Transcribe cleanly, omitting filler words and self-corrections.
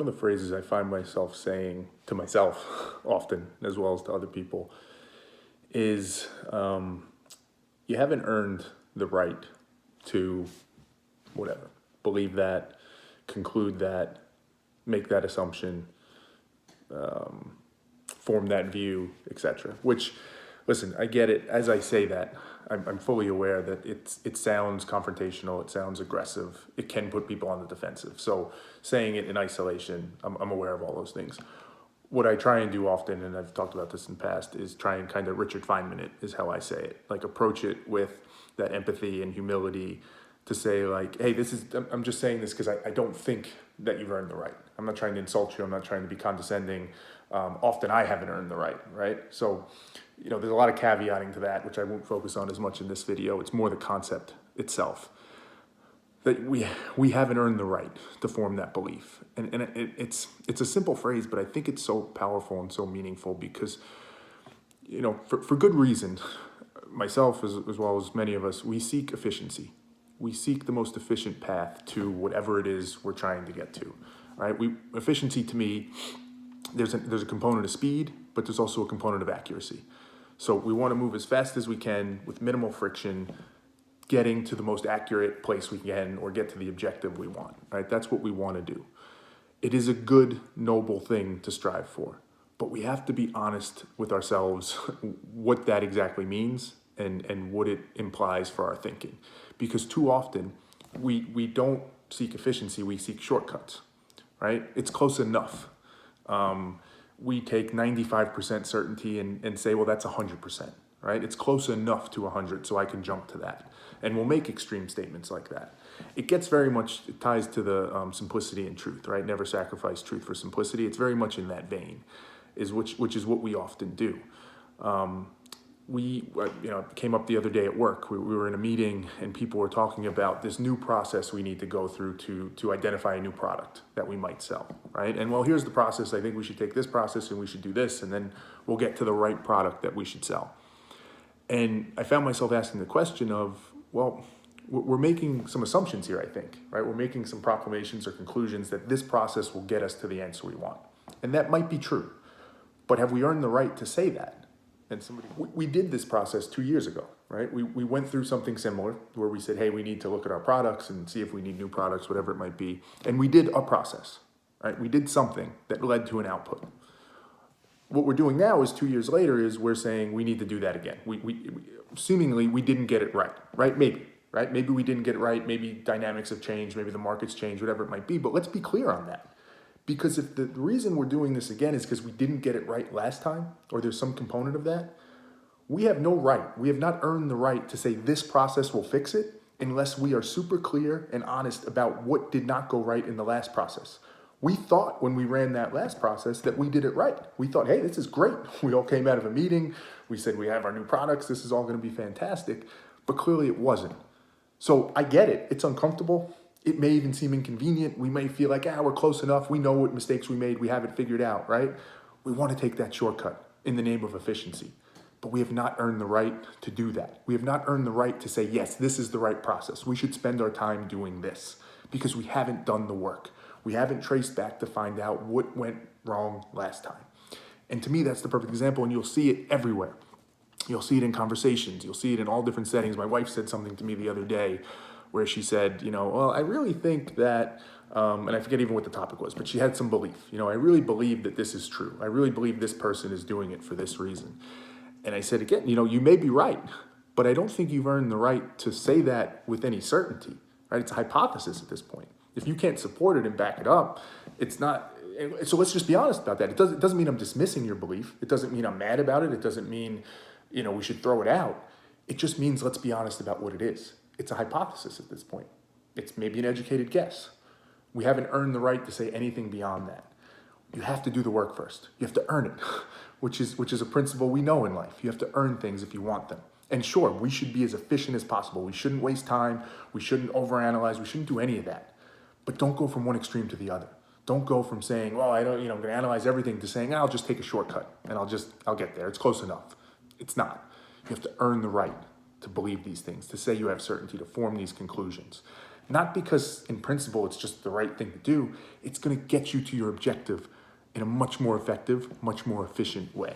of the phrases I find myself saying to myself often, as well as to other people, is you haven't earned the right to whatever, believe that, conclude that, make that assumption, form that view, etc. Which, listen, I get it. As I say that, I'm fully aware that it sounds confrontational, it sounds aggressive, it can put people on the defensive. So saying it in isolation, I'm aware of all those things. What I try and do often, and I've talked about this in the past, is try and kind of Richard Feynman it, is how I say it. Like approach it with that empathy and humility to say like, hey, I'm just saying this because I don't think that you've earned the right. I'm not trying to insult you. I'm not trying to be condescending. Often I haven't earned the right? So, there's a lot of caveating to that, which I won't focus on as much in this video. It's more the concept itself. That we haven't earned the right to form that belief. And it's a simple phrase, but I think it's so powerful and so meaningful because, for good reason, myself as well as many of us, we seek efficiency. We seek the most efficient path to whatever it is we're trying to get to, right? Efficiency to me, there's a component of speed, but there's also a component of accuracy. So we want to move as fast as we can with minimal friction, getting to the most accurate place we can or get to the objective we want, right? That's what we want to do. It is a good, noble thing to strive for, but we have to be honest with ourselves what that exactly means and what it implies for our thinking. Because too often we don't seek efficiency, we seek shortcuts, right? It's close enough. We take 95% certainty and say, well, that's 100%, right? It's close enough to 100, so I can jump to that. And we'll make extreme statements like that. It ties to the simplicity and truth, right? Never sacrifice truth for simplicity. It's very much in that vein, which is what we often do. Came up the other day at work. We were in a meeting and people were talking about this new process we need to go through to identify a new product that we might sell, right? And well, here's the process. I think we should take this process and we should do this, and then we'll get to the right product that we should sell. And I found myself asking the question of, well, we're making some assumptions here, I think, right? We're making some proclamations or conclusions that this process will get us to the answer we want. And that might be true, but have we earned the right to say that? And we did this process 2 years ago, right? We went through something similar where we said, hey, we need to look at our products and see if we need new products, whatever it might be. And we did a process, right? We did something that led to an output. What we're doing now is 2 years later is we're saying we need to do that again. Seemingly we didn't get it right? Maybe, right? Maybe we didn't get it right. Maybe dynamics have changed. Maybe the market's changed, whatever it might be. But let's be clear on that. Because if the reason we're doing this again is because we didn't get it right last time, or there's some component of that, we have no right. We have not earned the right to say this process will fix it unless we are super clear and honest about what did not go right in the last process. We thought when we ran that last process that we did it right. We thought, hey, this is great. We all came out of a meeting. We said we have our new products. This is all going to be fantastic. But clearly it wasn't. So I get it. It's uncomfortable. It may even seem inconvenient. We may feel like, we're close enough. We know what mistakes we made. We have it figured out, right? We want to take that shortcut in the name of efficiency. But we have not earned the right to do that. We have not earned the right to say, yes, this is the right process. We should spend our time doing this because we haven't done the work. We haven't traced back to find out what went wrong last time. And to me, that's the perfect example, and you'll see it everywhere. You'll see it in conversations. You'll see it in all different settings. My wife said something to me the other day where she said, well, I really think that, and I forget even what the topic was, but she had some belief. I really believe that this is true. I really believe this person is doing it for this reason. And I said again, you may be right, but I don't think you've earned the right to say that with any certainty, right? It's a hypothesis at this point. If you can't support it and back it up, it's not. So let's just be honest about that. It doesn't mean I'm dismissing your belief. It doesn't mean I'm mad about it. It doesn't mean, we should throw it out. It just means let's be honest about what it is. It's a hypothesis at this point. It's maybe an educated guess. We haven't earned the right to say anything beyond that. You have to do the work first. You have to earn it, which is a principle we know in life. You have to earn things if you want them. And sure, we should be as efficient as possible. We shouldn't waste time. We shouldn't overanalyze. We shouldn't do any of that. But don't go from one extreme to the other. Don't go from saying, well, I'm going to analyze everything to saying, I'll just take a shortcut and I'll get there. It's close enough. It's not. You have to earn the right to believe these things, to say you have certainty, to form these conclusions. not because in principle it's just the right thing to do. It's going to get you to your objective in a much more effective, much more efficient way.